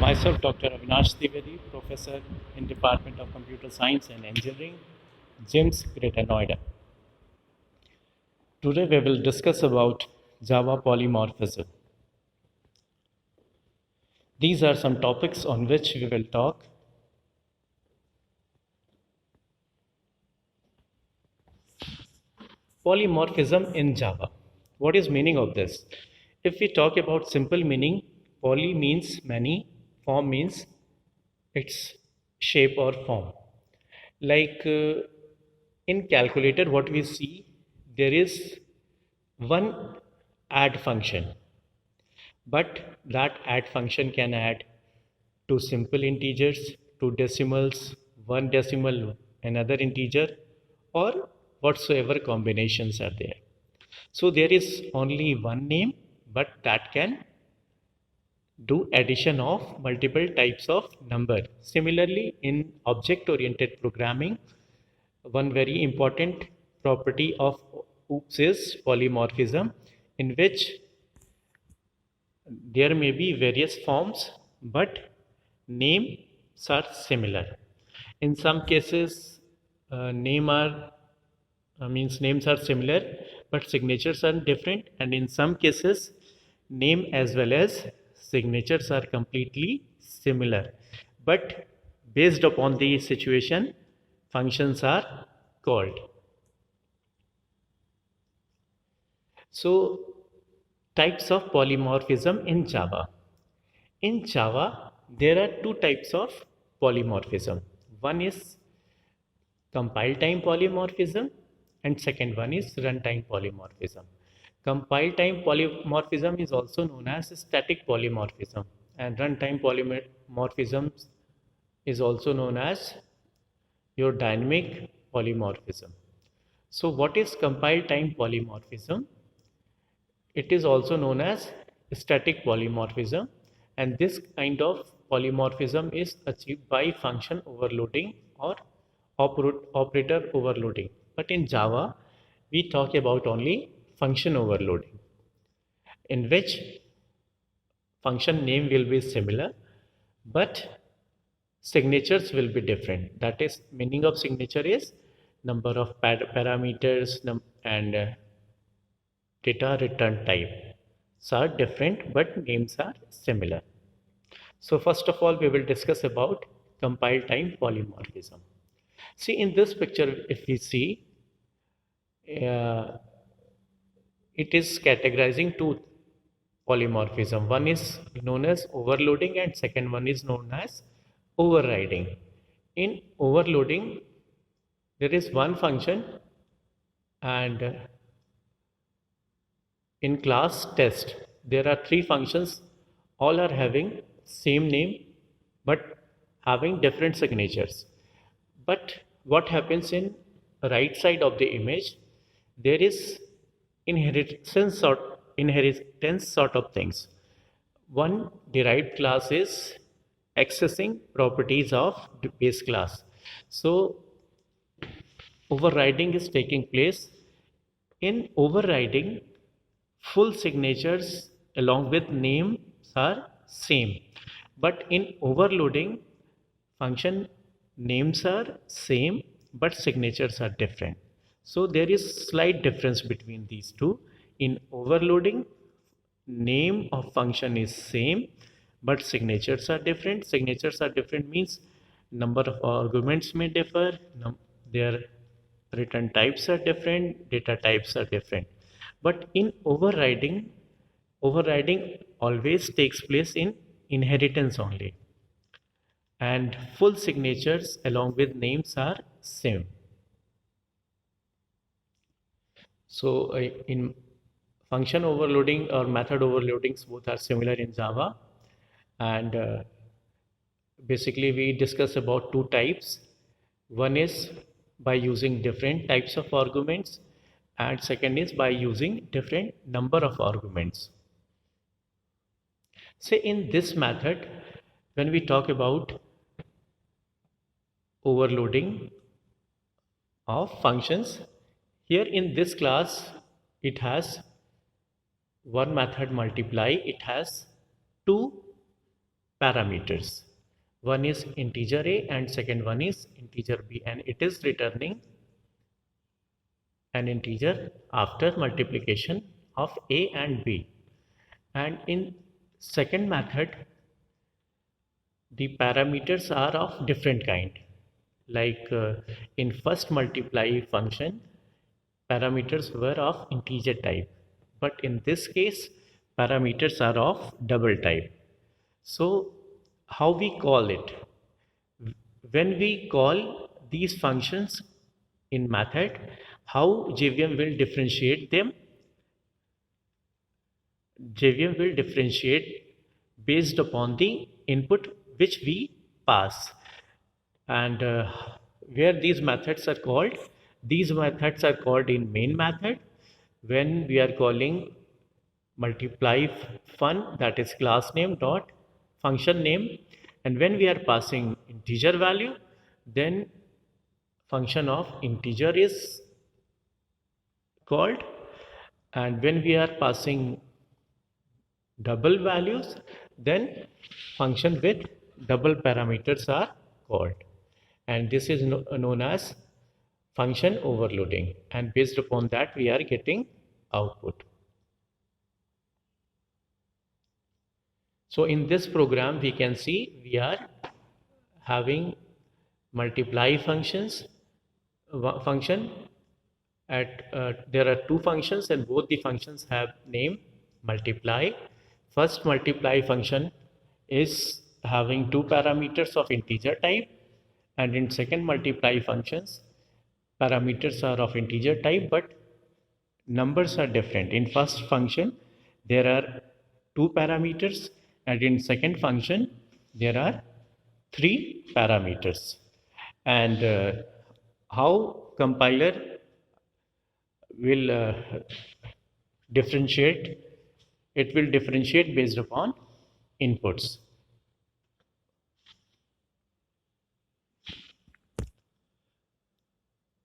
Myself, Dr. Avinash Trivedi, Professor in Department of Computer Science and Engineering, JIMS, Greater Noida. Today we will discuss about Java polymorphism. These are some topics on which we will talk. Polymorphism in Java. What is meaning of this? If we talk about simple meaning, poly means many, form means its shape or form. Like in calculator, what we see, there is one add function, but that add function can add two simple integers, two decimals, one decimal, another integer, or whatsoever combinations are there. So there is only one name, but that can do addition of multiple types of number. Similarly, in object oriented programming, one very important property of OOPS is polymorphism, in which there may be various forms, but names are similar. In some cases, names are similar, but signatures are different, and in some cases, name as well as signatures are completely similar. But based upon the situation, functions are called. So, types of polymorphism in Java. In Java, there are two types of polymorphism. One is compile time polymorphism, and second one is runtime polymorphism. Compile time polymorphism is also known as static polymorphism, and runtime polymorphism is also known as your dynamic polymorphism. So what is compile time polymorphism? It is also known as static polymorphism, and this kind of polymorphism is achieved by function overloading or operator overloading. But in Java, we talk about only function overloading, in which function name will be similar, but signatures will be different. That is, meaning of signature is number of parameters and data return types are different, but names are similar. So first of all, we will discuss about compile time polymorphism. See, in this picture, if we see, uh, it is categorizing two polymorphism. One is known as overloading and second one is known as overriding. In overloading, there is one function, and in class test, there are three functions, all are having same name but having different signatures. But what happens in right side of the image, there is inheritance sort of things. One derived class is accessing properties of the base class. So overriding is taking place. In overriding, full signatures along with names are same, but in overloading, function names are same but signatures are different. So there is slight difference between these two. In overloading, name of function is same but signatures are different. Signatures are different means number of arguments may differ, their return types are different, data types are different. But in overriding, overriding always takes place in inheritance only, and full signatures along with names are same. So in function overloading or method overloadings, both are similar in Java, and basically we discuss about two types. One is by using different types of arguments, and second is by using different number of arguments. Say in this method, when we talk about overloading of functions, here in this class it has one method multiply, it has two parameters. One is integer a and second one is integer b, and it is returning an integer after multiplication of a and b. And in second method, the parameters are of different kind. Like in first multiply function, parameters were of integer type, but in this case parameters are of double type. So how we call it? When we call these functions in method, how JVM will differentiate them? JVM will differentiate based upon the input which we pass. And where these methods are called? These methods are called in main method when we are calling multiply fun, that is class name dot function name, and when we are passing integer value, then function of integer is called, and when we are passing double values, then function with double parameters are called, and this is known as function overloading, and based upon that we are getting output. So in this program we can see we are having multiply functions function at there are two functions and both the functions have name multiply. First multiply function is having two parameters of integer type, and in second multiply functions parameters are of integer type but numbers are different. In first function there are two parameters, and in second function there are three parameters. And how compiler will differentiate? It will differentiate based upon inputs.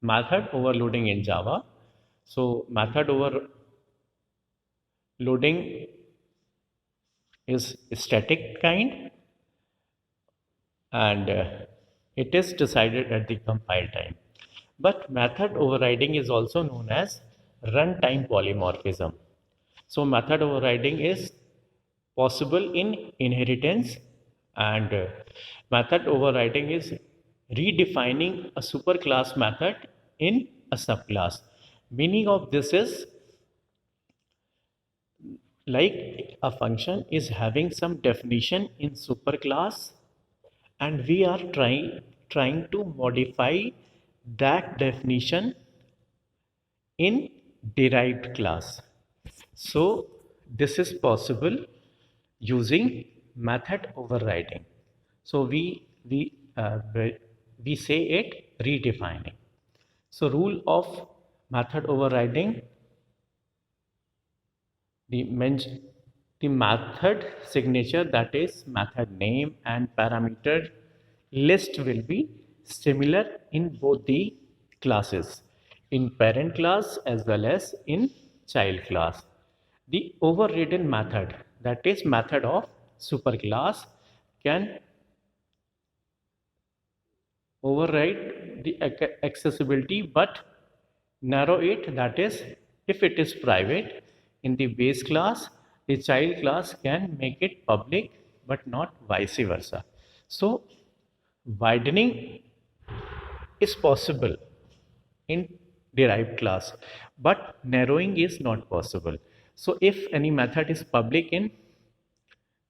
Method overloading in Java. So method overloading is static kind, and it is decided at the compile time. But method overriding is also known as runtime polymorphism. So method overriding is possible in inheritance, and method overriding is redefining a superclass method in a subclass. Meaning of this is like a function is having some definition in superclass, and we are trying to modify that definition in derived class. So this is possible using method overriding. So we say it redefining. So rule of method overriding: the method signature, that is method name and parameter list, will be similar in both the classes, in parent class as well as in child class. The overridden method, that is method of superclass, can override the accessibility but narrow it, that is if it is private in the base class, the child class can make it public but not vice versa. So widening is possible in derived class but narrowing is not possible. So if any method is public in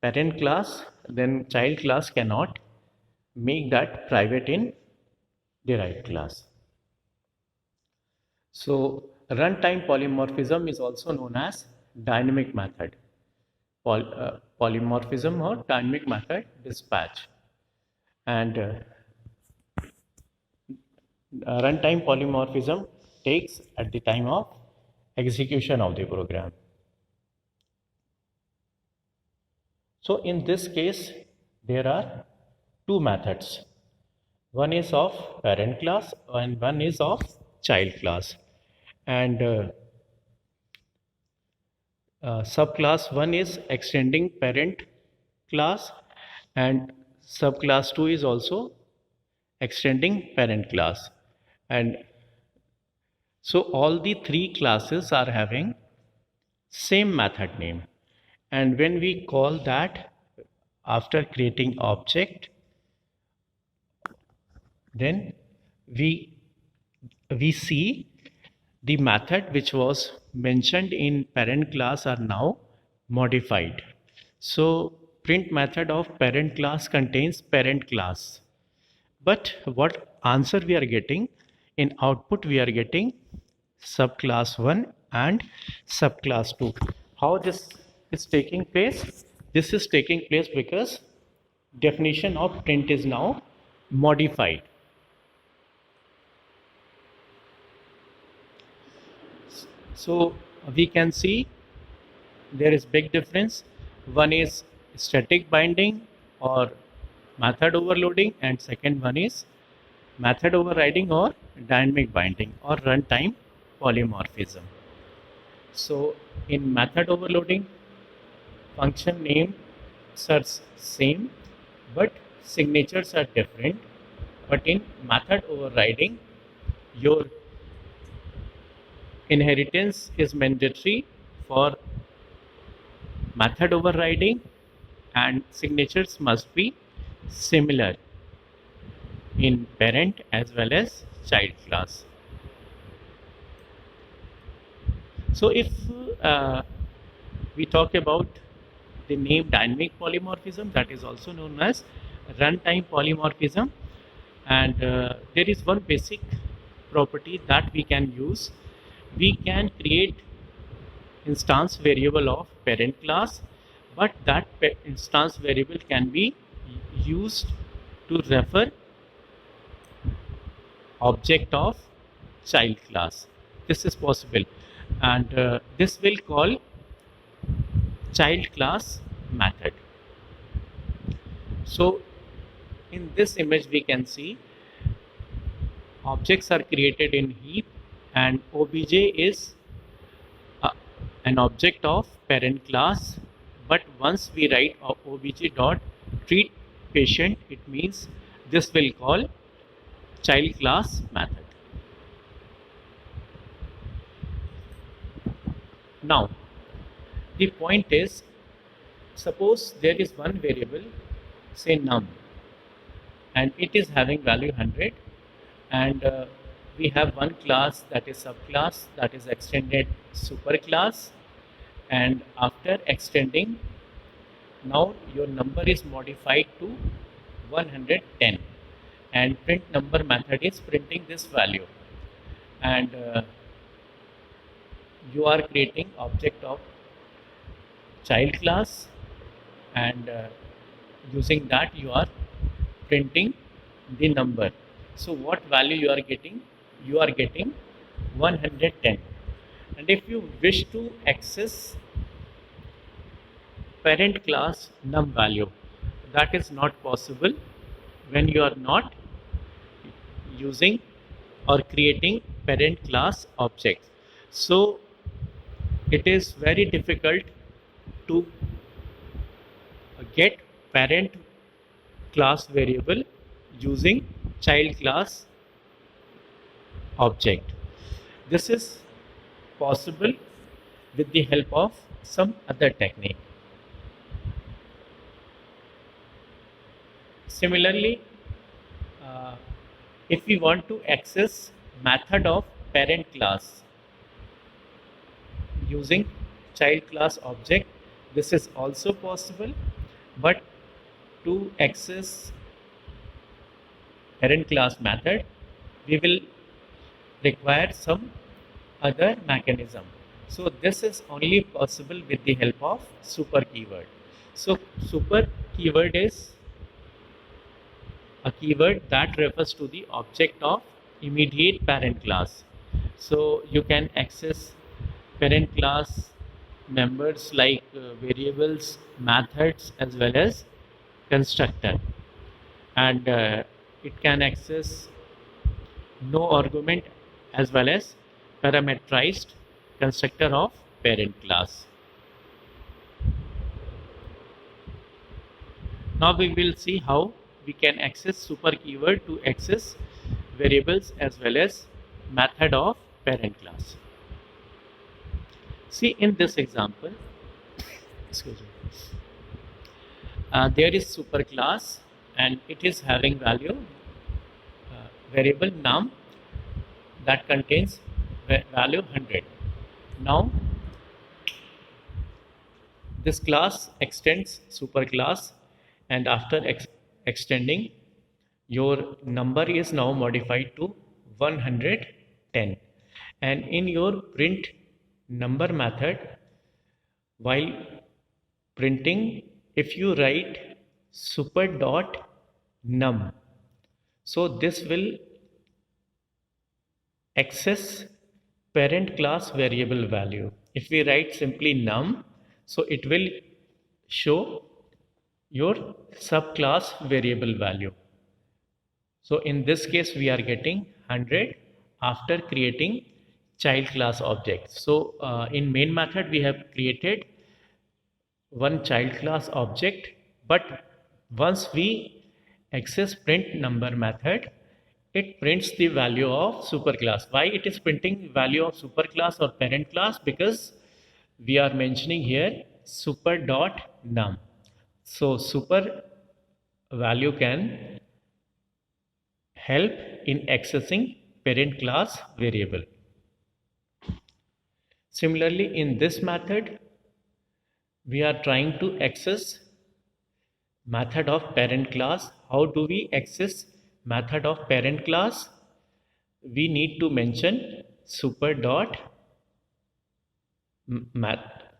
parent class, then child class cannot make that private in derived class. So runtime polymorphism is also known as dynamic method polymorphism or dynamic method dispatch. And runtime polymorphism takes at the time of execution of the program. So in this case there are two methods. One is of parent class and one is of child class. And subclass 1 is extending parent class, and subclass 2 is also extending parent class. And so all the three classes are having same method name, and when we call that after creating object, then we we see the method which was mentioned in parent class are now modified. So print method of parent class contains parent class, but what answer we are getting in output, we are getting subclass 1 and subclass 2. How this is taking place? This is taking place because definition of print is now modified. So we can see there is big difference. One is static binding or method overloading, and second one is method overriding or dynamic binding or runtime polymorphism. So in method overloading, function names are same but signatures are different. But in method overriding, your inheritance is mandatory for method overriding and signatures must be similar in parent as well as child class. So if we talk about the name dynamic polymorphism, that is also known as runtime polymorphism, and there is one basic property that we can use. We can create instance variable of parent class, but that instance variable can be used to refer object of child class. This is possible, and this will call child class method. So in this image we can see objects are created in heap, and obj is an object of parent class, but once we write obj dot treat patient, it means this will call child class method. Now the point is, suppose there is one variable, say num, and it is having value 100, and we have one class that is subclass, that is extended superclass, and after extending, now your number is modified to 110, and print number method is printing this value, and you are creating object of child class, and using that you are printing the number. So what value you are getting? You are getting 110, and if you wish to access parent class num value, that is not possible when you are not using or creating parent class objects. So it is very difficult to get parent class variable using child class object. This is possible with the help of some other technique. Similarly, if we want to access method of parent class using child class object, this is also possible, but to access parent class method, we will require some other mechanism. So this is only possible with the help of super keyword. So super keyword is a keyword that refers to the object of immediate parent class. So you can access parent class members like variables, methods, as well as constructor, and it can access no argument as well as parameterized constructor of parent class. Now we will see how we can access super keyword to access variables as well as method of parent class. See in this example, excuse me, there is super class and it is having value variable num that contains value 100. Now this class extends super class, and after extending, your number is now modified to 110. And in your print number method, while printing, if you write super dot num, so this will access parent class variable value. If we write simply num, so it will show your subclass variable value. So in this case we are getting 100 after creating child class object. So in main method we have created one child class object, but once we access print number method, it prints the value of superclass. Why it is printing value of superclass or parent class? Because we are mentioning here super dot num. So super value can help in accessing parent class variable. Similarly, in this method, we are trying to access method of parent class. How do we access method of parent class? We need to mention super dot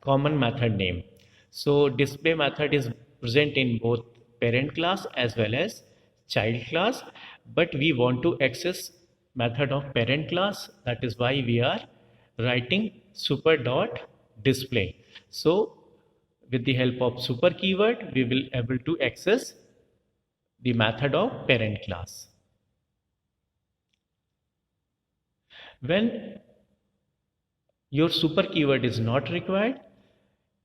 common method name. So display method is present in both parent class as well as child class, but we want to access method of parent class. That is why we are writing super dot display. So with the help of super keyword, we will able to access the method of parent class. When your super keyword is not required,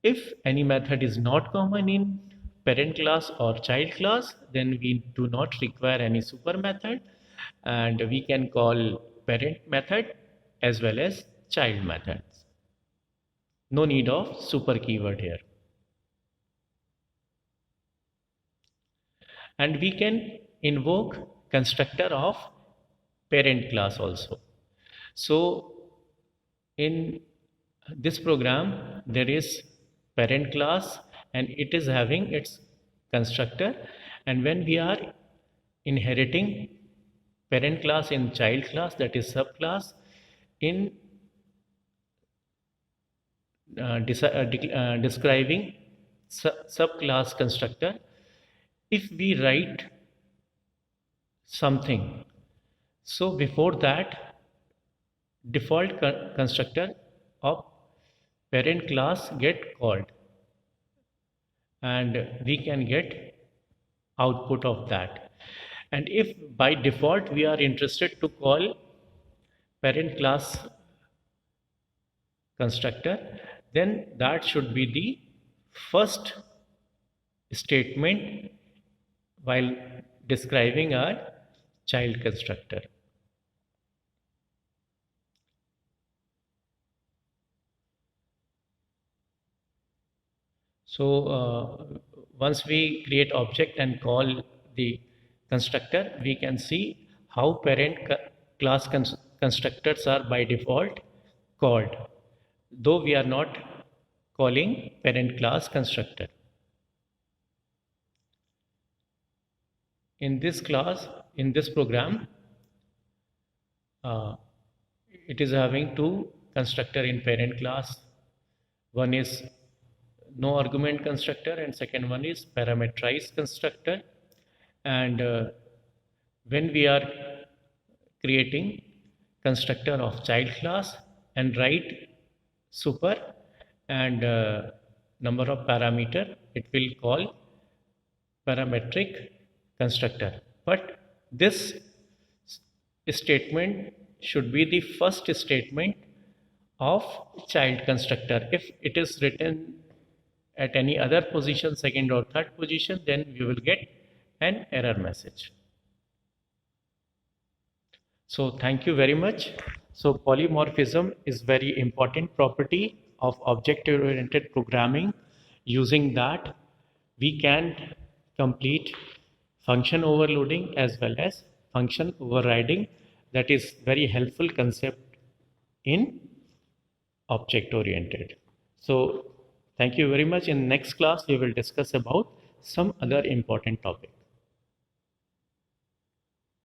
if any method is not common in parent class or child class, then we do not require any super method, and we can call parent method as well as child methods. No need of super keyword here. And we can invoke constructor of parent class also. So in this program there is parent class and it is having its constructor, and when we are inheriting parent class in child class, that is subclass, in describing subclass constructor, if we write something, so before that default constructor of parent class get called and we can get output of that. And if by default we are interested to call parent class constructor, then that should be the first statement while describing our child constructor. So once we create object and call the constructor, we can see how parent class constructors are by default called, though we are not calling parent class constructor. In this class, in this program, it is having two constructor in parent class. One is no argument constructor and second one is parameterized constructor. And when we are creating constructor of child class and write super and number of parameter, it will call parametric constructor. But this statement should be the first statement of child constructor. If it is written at any other position, second or third position, then we will get an error message. So thank you very much. So polymorphism is very important property of object-oriented programming. Using that, we can complete function overloading as well as function overriding. That is very helpful concept in object-oriented. So thank you very much. In next class, we will discuss about some other important topic.